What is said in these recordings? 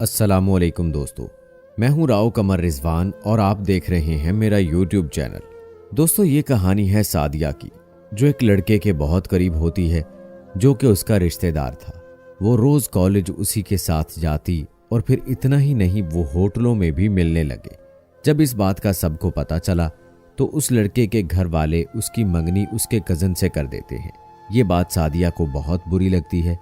अस्सलामुअलैकुम दोस्तों, मैं हूं राव कमर रिजवान और आप देख रहे हैं मेरा यूट्यूब चैनल। दोस्तों, ये कहानी है सादिया की, जो एक लड़के के बहुत करीब होती है, जो कि उसका रिश्तेदार था। वो रोज कॉलेज उसी के साथ जाती और फिर इतना ही नहीं, वो होटलों में भी मिलने लगे। जब इस बात का सबको पता चला तो उस लड़के के घर वाले उसकी मंगनी उसके कज़न से कर देते हैं। ये बात सादिया को बहुत बुरी लगती है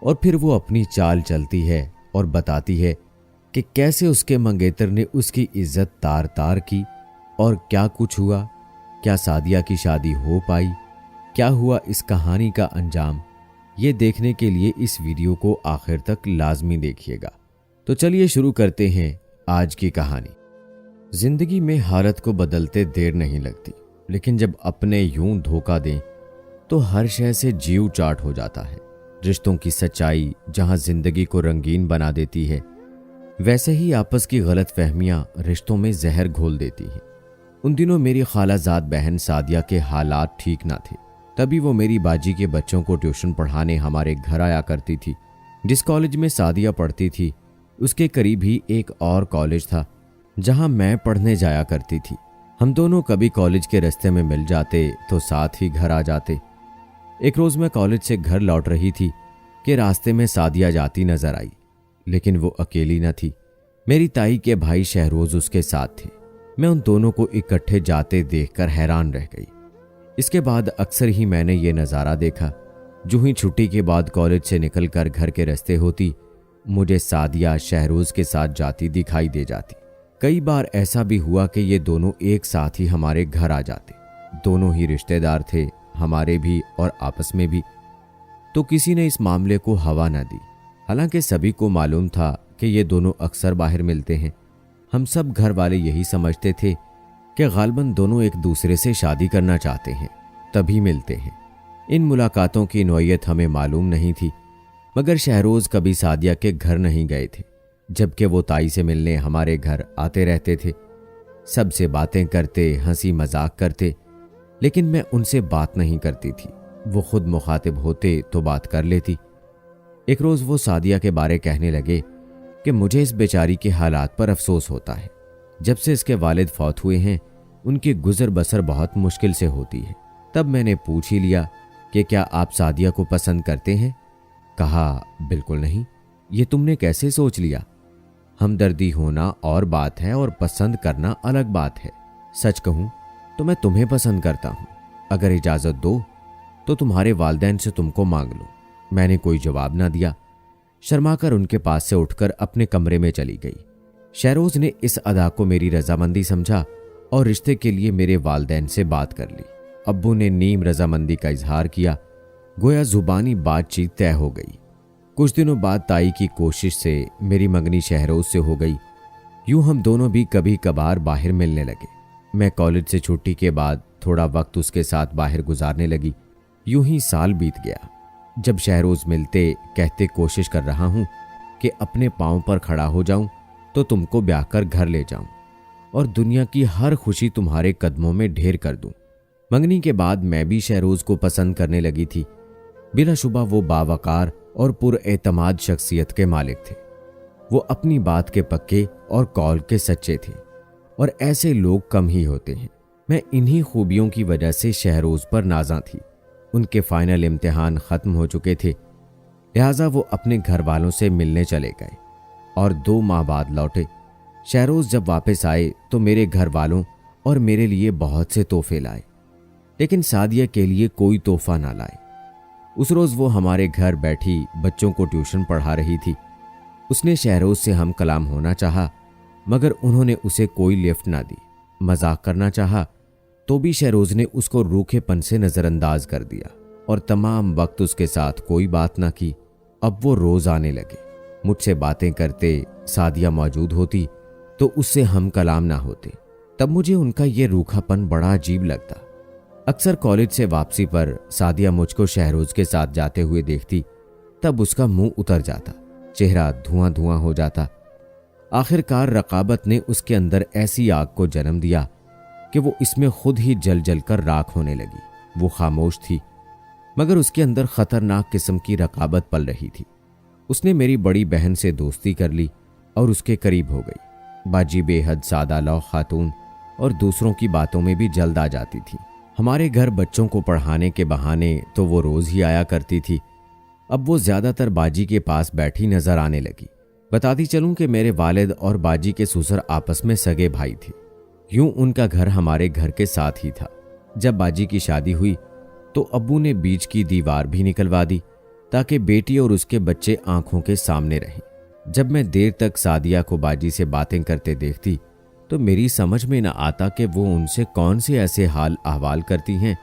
और फिर वो अपनी चाल चलती है और बताती है कि कैसे उसके मंगेतर ने उसकी इज्जत तार तार की और क्या कुछ हुआ। क्या सादिया की शादी हो पाई? क्या हुआ इस कहानी का अंजाम? ये देखने के लिए इस वीडियो को आखिर तक लाजमी देखिएगा। तो चलिए शुरू करते हैं आज की कहानी। जिंदगी में हालत को बदलते देर नहीं लगती, लेकिन जब अपने यूं धोखा दें तो हर शय से जीव चाट हो जाता है। रिश्तों की सच्चाई जहां जिंदगी को रंगीन बना देती है, वैसे ही आपस की गलत फहमियां रिश्तों में जहर घोल देती हैं। उन दिनों मेरी खालाजाद बहन सादिया के हालात ठीक ना थे। तभी वो मेरी बाजी के बच्चों को ट्यूशन पढ़ाने हमारे घर आया करती थी। जिस कॉलेज में सादिया पढ़ती थी उसके करीब ही एक और कॉलेज था जहां मैं पढ़ने जाया करती थी। हम दोनों कभी कॉलेज के रास्ते में मिल जाते तो साथ ही घर आ जाते। एक रोज मैं कॉलेज से घर लौट रही थी कि रास्ते में सादिया जाती नजर आई, लेकिन वो अकेली न थी। मेरी ताई के भाई शहरोज उसके साथ थे। मैं उन दोनों को इकट्ठे जाते देखकर हैरान रह गई। इसके बाद अक्सर ही मैंने ये नज़ारा देखा। जो ही छुट्टी के बाद कॉलेज से निकलकर घर के रास्ते होती, मुझे सादिया शहरोज के साथ जाती दिखाई दे जाती। कई बार ऐसा भी हुआ कि ये दोनों एक साथ ही हमारे घर आ जाते। दोनों ही रिश्तेदार थे, हमारे भी और आपस में भी, तो किसी ने इस मामले को हवा न दी। हालांकि सभी को मालूम था कि ये दोनों अक्सर बाहर मिलते हैं। हम सब घर वाले यही समझते थे कि गालबन दोनों एक दूसरे से शादी करना चाहते हैं, तभी मिलते हैं। इन मुलाकातों की नौयत हमें मालूम नहीं थी, मगर शहरोज कभी सादिया के घर नहीं गए थे, जबकि वो ताई से मिलने हमारे घर आते रहते थे। सबसे बातें करते, हंसी मजाक करते, लेकिन मैं उनसे बात नहीं करती थी। वो खुद मुखातिब होते तो बात कर लेती। एक रोज वो सादिया के बारे कहने लगे कि मुझे इस बेचारी के हालात पर अफसोस होता है। जब से इसके वालिद फौत हुए हैं, उनकी गुजर बसर बहुत मुश्किल से होती है। तब मैंने पूछ ही लिया कि क्या आप सादिया को पसंद करते हैं? कहा, बिल्कुल नहीं। ये तुमने कैसे सोच लिया? हमदर्दी होना और बात है और पसंद करना अलग बात है। सच कहूं तो मैं तुम्हें पसंद करता हूं। अगर इजाजत दो तो तुम्हारे वालिदैन से तुमको मांग लो। मैंने कोई जवाब ना दिया। शर्माकर उनके पास से उठकर अपने कमरे में चली गई। शहरोज ने इस अदा को मेरी रजामंदी समझा और रिश्ते के लिए मेरे वालिदैन से बात कर ली। अब्बू ने नीम रजामंदी का इजहार किया। गोया जुबानी बातचीत तय हो गई। कुछ दिनों बाद ताई की कोशिश से मेरी मंगनी शहरोज से हो गई। यूं हम दोनों भी कभी कभार बाहर मिलने लगे। मैं कॉलेज से छुट्टी के बाद थोड़ा वक्त उसके साथ बाहर गुजारने लगी। यूं ही साल बीत गया। जब शहरोज मिलते, कहते कोशिश कर रहा हूं कि अपने पांव पर खड़ा हो जाऊं तो तुमको ब्याह कर घर ले जाऊं और दुनिया की हर खुशी तुम्हारे कदमों में ढेर कर दूं। मंगनी के बाद मैं भी शहरोज को पसंद करने लगी थी। बिलाशुबा वो बावकार और पुरएतमाद शख्सियत के मालिक थे। वो अपनी बात के पक्के और कौल के सच्चे थे, और ऐसे लोग कम ही होते हैं। मैं इन्हीं खूबियों की वजह से शहरोज पर नाज़ा थी। उनके फाइनल इम्तिहान ख़त्म हो चुके थे, लिहाजा वो अपने घर वालों से मिलने चले गए और 2 माह बाद लौटे। शहरोज जब वापस आए तो मेरे घर वालों और मेरे लिए बहुत से तोहफे लाए, लेकिन सादिया के लिए कोई तोहफा ना लाए। उस रोज़ वो हमारे घर बैठी बच्चों को ट्यूशन पढ़ा रही थी। उसने शहरोज से हम कलाम होना चाहा, मगर उन्होंने उसे कोई लिफ्ट ना दी। मजाक करना चाहा तो भी शहरोज ने उसको रूखेपन से नज़रअंदाज कर दिया और तमाम वक्त उसके साथ कोई बात ना की। अब वो रोज आने लगे। मुझसे बातें करते, सादिया मौजूद होती तो उससे हम कलाम ना होते। तब मुझे उनका ये रूखापन बड़ा अजीब लगता। अक्सर कॉलेज से वापसी पर सादिया मुझको शहरोज के साथ जाते हुए देखती, तब उसका मुंह उतर जाता, चेहरा धुआं धुआं हो जाता। आखिरकार रकाबत ने उसके अंदर ऐसी आग को जन्म दिया कि वो इसमें खुद ही जल जल कर राख होने लगी। वो खामोश थी, मगर उसके अंदर खतरनाक किस्म की रकाबत पल रही थी। उसने मेरी बड़ी बहन से दोस्ती कर ली और उसके करीब हो गई। बाजी बेहद सादा लौह खातून और दूसरों की बातों में भी जल्द आ जाती थी। हमारे घर बच्चों को पढ़ाने के बहाने तो वो रोज ही आया करती थी। अब वो ज्यादातर बाजी के पास बैठी नजर आने लगी। बताती चलूं कि मेरे वालिद और बाजी के ससुर आपस में सगे भाई थे। यूं उनका घर हमारे घर के साथ ही था। जब बाजी की शादी हुई तो अब्बू ने बीच की दीवार भी निकलवा दी ताकि बेटी और उसके बच्चे आंखों के सामने रहें। जब मैं देर तक सादिया को बाजी से बातें करते देखती तो मेरी समझ में न आता कि वो उनसे कौन से ऐसे हाल अहवाल करती हैं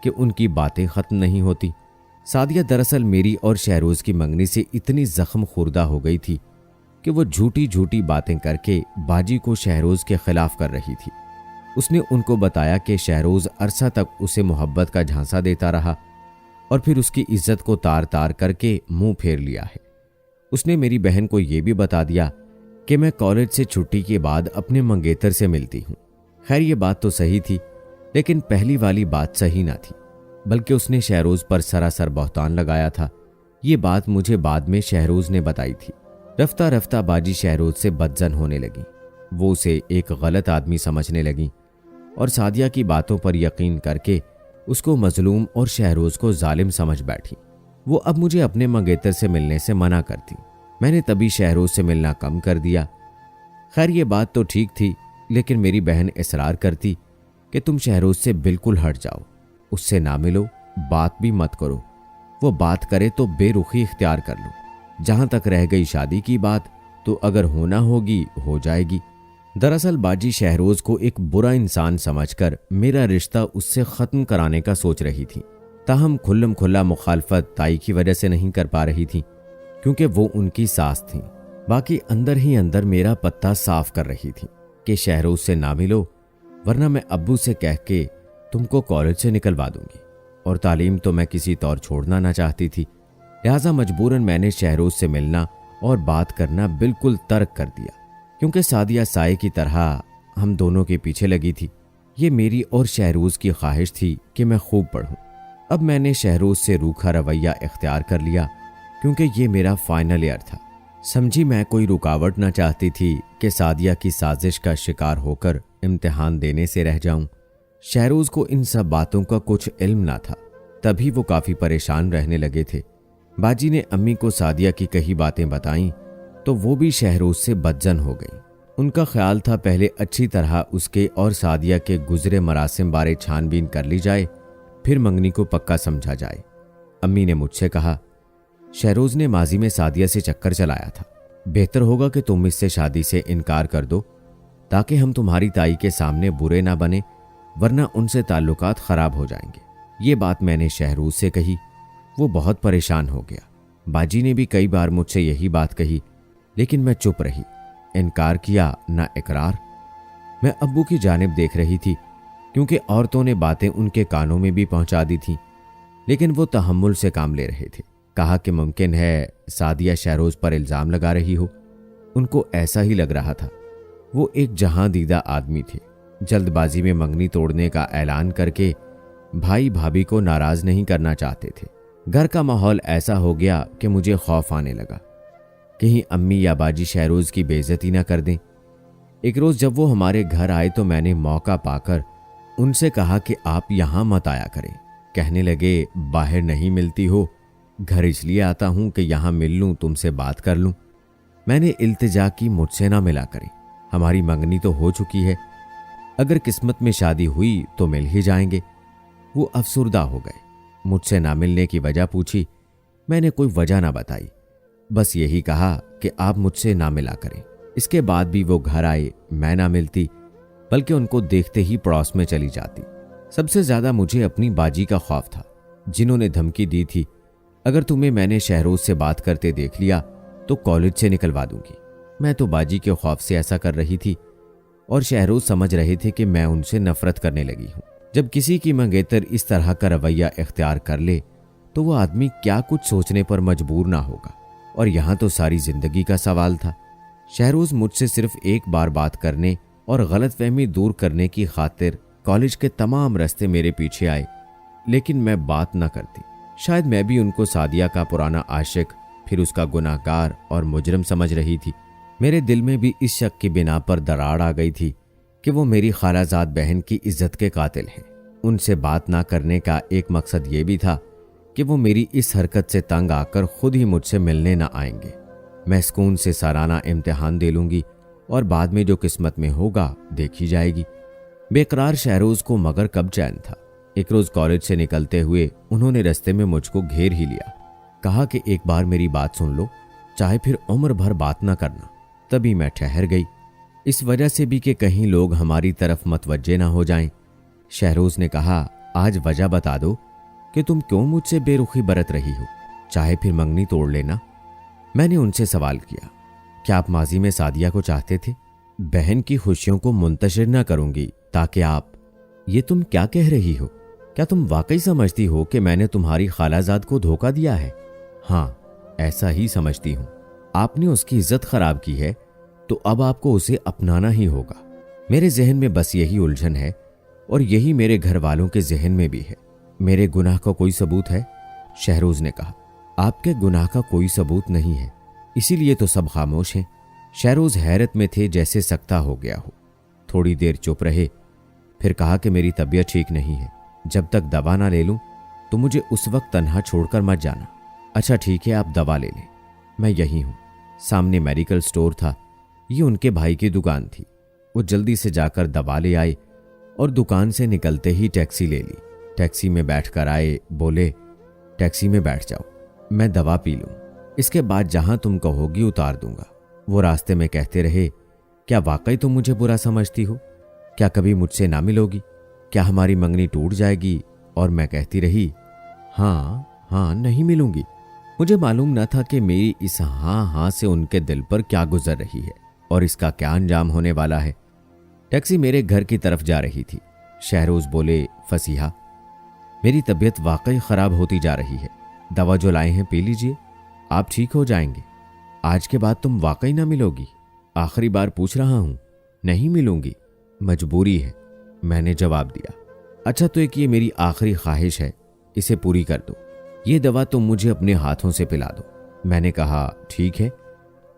कि उनकी बातें खत्म नहीं होती। सादिया दरअसल मेरी और शहरोज की मंगनी से इतनी जख्म खुर्दा हो गई थी कि वो झूठी झूठी बातें करके बाजी को शहरोज के खिलाफ कर रही थी। उसने उनको बताया कि शहरोज अरसा तक उसे मोहब्बत का झांसा देता रहा और फिर उसकी इज्जत को तार तार करके मुंह फेर लिया है। उसने मेरी बहन को यह भी बता दिया कि मैं कॉलेज से छुट्टी के बाद अपने मंगेतर से मिलती हूँ। खैर ये बात तो सही थी, लेकिन पहली वाली बात सही ना थी, बल्कि उसने शहरोज पर सरासर बहतान लगाया था। ये बात मुझे बाद में शहरोज ने बताई थी। रफ्ता रफ्ता बाजी शहरोज से बदजन होने लगी। वो उसे एक गलत आदमी समझने लगी और सादिया की बातों पर यकीन करके उसको मजलूम और शहरोज को जालिम समझ बैठी। वो अब मुझे अपने मंगेतर से मिलने से मना करती। मैंने तभी शहरोज से मिलना कम कर दिया। खैर ये बात तो ठीक थी, लेकिन मेरी बहन इसरार करती कि तुम शहरोज से बिल्कुल हट जाओ, उससे ना मिलो, बात भी मत करो। वो बात करे तो बेरुखी इख्तियार कर लो। जहां तक रह गई शादी की बात, तो अगर होना होगी हो जाएगी। दरअसल बाजी शहरोज को एक बुरा इंसान समझकर मेरा रिश्ता उससे खत्म कराने का सोच रही थी। ताहम खुल्लम खुल्ला मुखालफत ताई की वजह से नहीं कर पा रही थी, क्योंकि वो उनकी सास थी। बाकी अंदर ही अंदर मेरा पत्ता साफ कर रही थी कि शहरोज से ना मिलो, वरना मैं अब्बू से कह के तुमको कॉलेज से निकलवा दूंगी। और तालीम तो मैं किसी तौर छोड़ना ना चाहती थी, लिहाजा मजबूरन मैंने शहरोज से मिलना और बात करना बिल्कुल तर्क कर दिया, क्योंकि सादिया साए की तरह हम दोनों के पीछे लगी थी। ये मेरी और शहरोज की ख्वाहिश थी कि मैं खूब पढ़ूं। अब मैंने शहरोज से रूखा रवैया इख्तियार कर लिया, क्योंकि ये मेरा फाइनल ईयर था। समझी मैं कोई रुकावट ना चाहती थी कि सादिया की साजिश का शिकार होकर इम्तिहान देने से रह जाऊं। शहरोज को इन सब बातों का कुछ इल्म ना था, तभी वो काफी परेशान रहने लगे थे। बाजी ने अम्मी को सादिया की कही बातें बताईं तो वो भी शहरोज से बदजन हो गई। उनका ख्याल था पहले अच्छी तरह उसके और सादिया के गुजरे मरासिम बारे छानबीन कर ली जाए, फिर मंगनी को पक्का समझा जाए। अम्मी ने मुझसे कहा, शहरोज ने माजी में सादिया से चक्कर चलाया था, बेहतर होगा कि तुम इससे शादी से इनकार कर दो, ताकि हम तुम्हारी ताई के सामने बुरे ना बने, वरना उनसे ताल्लुकात खराब हो जाएंगे। ये बात मैंने शहरोज से कही। वो बहुत परेशान हो गया। बाजी ने भी कई बार मुझसे यही बात कही, लेकिन मैं चुप रही, इनकार किया ना इकरार। मैं अब्बू की जानिब देख रही थी, क्योंकि औरतों ने बातें उनके कानों में भी पहुंचा दी थी, लेकिन वो तहम्मुल से काम ले रहे थे। कहा कि मुमकिन है सादिया शहरोज पर इल्जाम लगा रही हो। उनको ऐसा ही लग रहा था। वो एक जहां दीदा आदमी थे। जल्दबाजी में मंगनी तोड़ने का ऐलान करके भाई भाभी को नाराज नहीं करना चाहते थे। घर का माहौल ऐसा हो गया कि मुझे खौफ आने लगा, कहीं अम्मी या बाजी शहरोज की बेइज्जती ना कर दें। एक रोज जब वो हमारे घर आए तो मैंने मौका पाकर उनसे कहा कि आप यहां मत आया करें। कहने लगे, बाहर नहीं मिलती हो, घर इसलिए आता हूं कि यहां मिल लूं, तुमसे बात कर लूं। मैंने इल्तिजा की, मुझसे ना मिला करें, हमारी मंगनी तो हो चुकी है, अगर किस्मत में शादी हुई तो मिल ही जाएंगे। वो अफसुर्दा हो गए। मुझसे ना मिलने की वजह पूछी, मैंने कोई वजह ना बताई, बस यही कहा कि आप मुझसे ना मिला करें। इसके बाद भी वो घर आए, मैं ना मिलती, बल्कि उनको देखते ही पड़ोस में चली जाती। सबसे ज्यादा मुझे अपनी बाजी का खौफ था, जिन्होंने धमकी दी थी, अगर तुम्हें मैंने शहरोज से बात करते देख लिया तो कॉलेज से निकलवा दूंगी। मैं तो बाजी के खौफ से ऐसा कर रही थी, और शहरोज समझ रहे थे कि मैं उनसे नफरत करने लगी हूं। जब किसी की मंगेतर इस तरह का रवैया इख्तियार कर ले तो वो आदमी क्या कुछ सोचने पर मजबूर ना होगा, और यहां तो सारी जिंदगी का सवाल था। शहरोज मुझसे सिर्फ एक बार बात करने और गलतफहमी दूर करने की खातिर कॉलेज के तमाम रास्ते मेरे पीछे आए, लेकिन मैं बात न करती। शायद मैं भी उनको सादिया का पुराना आशिक, फिर उसका गुनाहगार और मुजरिम समझ रही थी। मेरे दिल में भी इस शक की बिना पर दरार आ गई थी कि वो मेरी खालाजाद बहन की इज्जत के कातिल हैं। उनसे बात ना करने का एक मकसद ये भी था कि वो मेरी इस हरकत से तंग आकर खुद ही मुझसे मिलने ना आएंगे। मैं सुकून से सालाना इम्तिहान दे लूंगी और बाद में जो किस्मत में होगा देखी जाएगी। बेकरार शहरोज को मगर कब चैन था। एक रोज कॉलेज से निकलते हुए उन्होंने रास्ते में मुझको घेर ही लिया। कहा कि एक बार मेरी बात सुन लो, चाहे फिर उम्र भर बात ना करना। तभी मैं ठहर गई, इस वजह से भी कि कहीं लोग हमारी तरफ मतवज्जे ना हो जाएं। शहरोज ने कहा, आज वजह बता दो कि तुम क्यों मुझसे बेरुखी बरत रही हो, चाहे फिर मंगनी तोड़ लेना। मैंने उनसे सवाल किया, क्या आप माजी में सादिया को चाहते थे? बहन की खुशियों को मुंतशिर न करूंगी ताकि आप। ये तुम क्या कह रही हो? क्या तुम वाकई समझती हो कि मैंने तुम्हारी खालाजाद को धोखा दिया है? हाँ, ऐसा ही समझती हूं। आपने उसकी इज्जत खराब की है तो अब आपको उसे अपनाना ही होगा। मेरे जहन में बस यही उलझन है और यही मेरे घर वालों के जहन में भी है। मेरे गुनाह का कोई सबूत है? शहरोज ने कहा, आपके गुनाह का कोई सबूत नहीं है, इसीलिए तो सब खामोश हैं। शहरोज हैरत में थे, जैसे सकता हो गया हो। थोड़ी देर चुप रहे, फिर कहा कि मेरी तबीयत ठीक नहीं है, जब तक दवा ना ले लूं तो मुझे उस वक्त तन्हा छोड़कर मत जाना। अच्छा ठीक है, आप दवा ले लें, मैं यहीं हूं। सामने मेडिकल स्टोर था, ये उनके भाई की दुकान थी। वो जल्दी से जाकर दवा ले आए और दुकान से निकलते ही टैक्सी ले ली। टैक्सी में बैठकर आए, बोले, टैक्सी में बैठ जाओ, मैं दवा पी लूं, इसके बाद जहां तुम कहोगी उतार दूंगा। वो रास्ते में कहते रहे, क्या वाकई तुम मुझे बुरा समझती हो? क्या कभी मुझसे ना मिलोगी? क्या हमारी मंगनी टूट जाएगी? और मैं कहती रही, हाँ हाँ, नहीं मिलूंगी। मुझे मालूम न था कि मेरी इस हाँ हाँ से उनके दिल पर क्या गुजर रही है और इसका क्या अंजाम होने वाला है। टैक्सी मेरे घर की तरफ जा रही थी। शहरोज बोले, फसीहा, मेरी तबीयत वाकई खराब होती जा रही है, दवा जो लाए हैं पी लीजिए, आप ठीक हो जाएंगे। आज के बाद तुम वाकई ना मिलोगी? आखिरी बार पूछ रहा हूं। नहीं मिलूंगी, मजबूरी है, मैंने जवाब दिया। अच्छा तो एक ये मेरी आखिरी ख्वाहिश है, इसे पूरी कर दो, ये दवा तुम मुझे अपने हाथों से पिला दो। मैंने कहा ठीक है,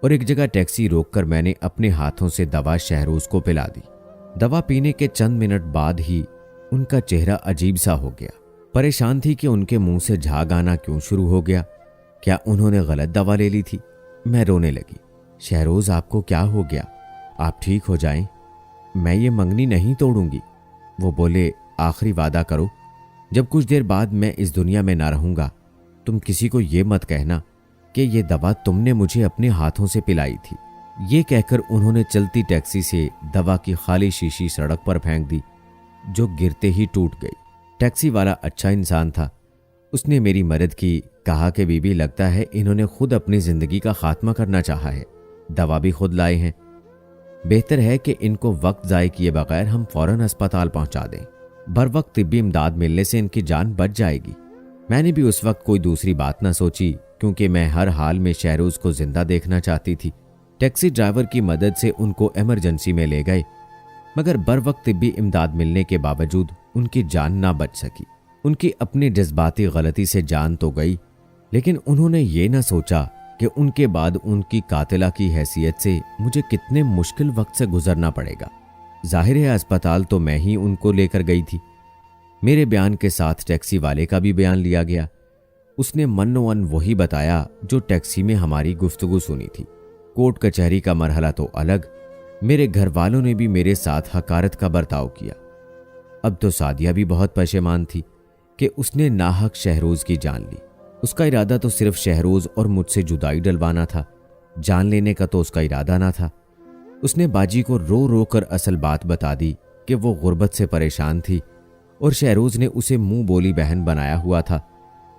और एक जगह टैक्सी रोककर मैंने अपने हाथों से दवा शहरोज को पिला दी। दवा पीने के चंद मिनट बाद ही उनका चेहरा अजीब सा हो गया। परेशान थी कि उनके मुंह से झाग आना क्यों शुरू हो गया। क्या उन्होंने गलत दवा ले ली थी? मैं रोने लगी। शहरोज, आपको क्या हो गया? आप ठीक हो जाएं, मैं ये मंगनी नहीं तोड़ूंगी। वो बोले, आखिरी वादा करो, जब कुछ देर बाद मैं इस दुनिया में ना रहूंगा तुम किसी को ये मत कहना कि ये दवा तुमने मुझे अपने हाथों से पिलाई थी। ये कहकर उन्होंने चलती टैक्सी से दवा की खाली शीशी सड़क पर फेंक दी, जो गिरते ही टूट गई। टैक्सी वाला अच्छा इंसान था, उसने मेरी मदद की। कहा कि बीबी, लगता है इन्होंने खुद अपनी जिंदगी का खात्मा करना चाहा है, दवा भी खुद लाए हैं। बेहतर है कि इनको वक्त जाए किए बगैर हम फौरन अस्पताल पहुंचा दें, बर वक्त तिब्बी इमदाद मिलने से इनकी जान बच जाएगी। मैंने भी उस वक्त कोई दूसरी बात ना सोची, क्योंकि मैं हर हाल में शहरोज को जिंदा देखना चाहती थी। टैक्सी ड्राइवर की मदद से उनको इमरजेंसी में ले गए, मगर बर वक्त तिब्बी इमदाद मिलने के बावजूद उनकी जान ना बच सकी। उनकी अपनी जज्बाती गलती से जान तो गई, लेकिन उन्होंने ये ना सोचा कि उनके बाद उनकी कातिला की हैसियत से मुझे कितने मुश्किल वक्त से गुजरना पड़ेगा। जाहिर है अस्पताल तो मैं ही उनको लेकर गई थी। मेरे बयान के साथ टैक्सी वाले का भी बयान लिया गया। उसने मनोवन वही बताया जो टैक्सी में हमारी गुफ्तगू सुनी थी। कोर्ट कचहरी का मरहला तो अलग, मेरे घर वालों ने भी मेरे साथ हकारत का बर्ताव किया। अब तो सादिया भी बहुत परेशान थी कि उसने नाहक शहरोज की जान ली। उसका इरादा तो सिर्फ शहरोज और मुझसे जुदाई डलवाना था, जान लेने का तो उसका इरादा ना था। उसने बाजी को रो रो कर असल बात बता दी कि वो गुर्बत से परेशान थी और शहरोज ने उसे मुंह बोली बहन बनाया हुआ था,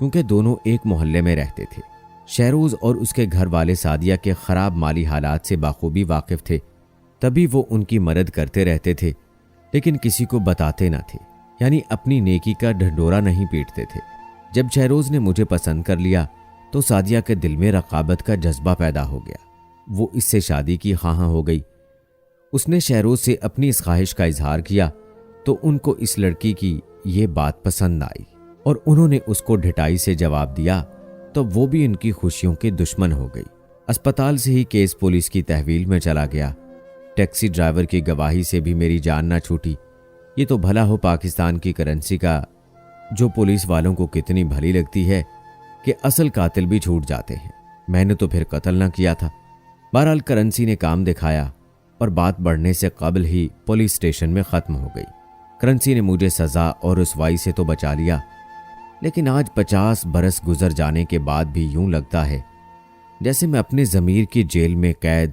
क्योंकि दोनों एक मोहल्ले में रहते थे। शहरोज और उसके घर वाले सादिया के खराब माली हालात से बाखूबी वाकिफ थे, तभी वो उनकी मदद करते रहते थे, लेकिन किसी को बताते न थे, यानी अपनी नेकी का ढंढोरा नहीं पीटते थे। जब शहरोज ने मुझे पसंद कर लिया तो सादिया के दिल में रकाबत का जज्बा पैदा हो गया। वो इससे शादी की ख्वाह हो गई। उसने शहरोज से अपनी इस ख्वाहिश का इजहार किया तो उनको इस लड़की की ये बात पसंद आई और उन्होंने उसको ढिठाई से जवाब दिया, तो वो भी इनकी खुशियों के दुश्मन हो गई। अस्पताल से ही केस पुलिस की तहवील में चला गया। टैक्सी ड्राइवर की गवाही से भी मेरी जान ना छूटी। ये तो भला हो पाकिस्तान की करेंसी का, जो पुलिस वालों को कितनी भली लगती है कि असल कातिल भी छूट जाते हैं। मैंने तो फिर कत्ल ना किया था। बहरहाल करेंसी ने काम दिखाया और बात बढ़ने से कबल ही पुलिस स्टेशन में ख़त्म हो गई। करेंसी ने मुझे सज़ा और रुसवाई से तो बचा लिया, लेकिन आज 50 बरस गुजर जाने के बाद भी यूं लगता है जैसे मैं अपने ज़मीर की जेल में कैद,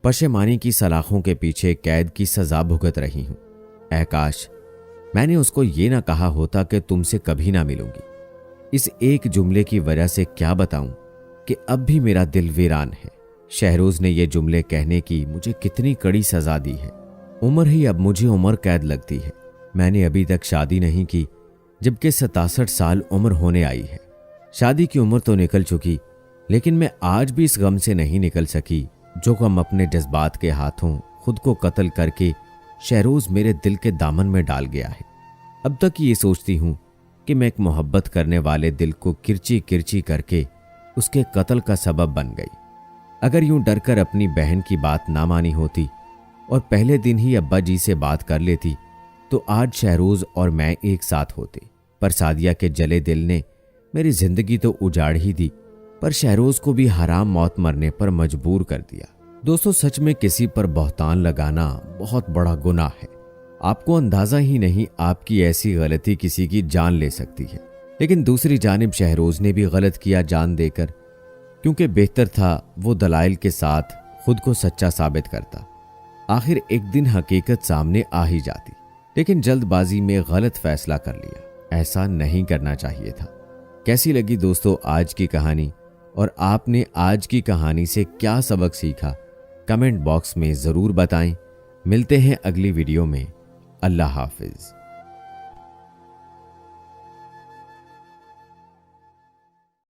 पशेमानी की सलाखों के पीछे कैद की सज़ा भुगत रही हूं। ऐ काश मैंने उसको ये ना कहा होता कि तुमसे कभी ना मिलूंगी। इस एक जुमले की वजह से क्या बताऊं कि अब भी मेरा दिल वीरान है। शहरोज ने ये जुमले कहने की मुझे कितनी कड़ी सजा दी है। उम्र ही अब मुझे उम्र कैद लगती है। मैंने अभी तक शादी नहीं की, जबकि 67 साल उम्र होने आई है। शादी की उम्र तो निकल चुकी, लेकिन मैं आज भी इस गम से नहीं निकल सकी जो गम अपने जज्बात के हाथों खुद को कत्ल करके शहरोज मेरे दिल के दामन में डाल गया है। अब तक ये सोचती हूँ कि मैं एक मोहब्बत करने वाले दिल को किरची किरची करके उसके कत्ल का सबब बन गई। अगर यूं डरकर अपनी बहन की बात ना मानी होती और पहले दिन ही अब्बा जी से बात कर लेती तो आज शहरोज और मैं एक साथ होते। पर सादिया के जले दिल ने मेरी जिंदगी तो उजाड़ ही दी, पर शहरोज को भी हराम मौत मरने पर मजबूर कर दिया। दोस्तों, सच में किसी पर बहतान लगाना बहुत बड़ा गुनाह है। आपको अंदाजा ही नहीं आपकी ऐसी गलती किसी की जान ले सकती है। लेकिन दूसरी जानिब शहरोज ने भी गलत किया जान देकर, क्योंकि बेहतर था वो दलाइल के साथ खुद को सच्चा साबित करता। आखिर एक दिन हकीकत सामने आ ही जाती, लेकिन जल्दबाजी में गलत फैसला कर लिया। ऐसा नहीं करना चाहिए था। कैसी लगी दोस्तों आज की कहानी, और आपने आज की कहानी से क्या सबक सीखा? कमेंट बॉक्स में ज़रूर बताएं। मिलते हैं अगली वीडियो में। अल्लाह हाफिज।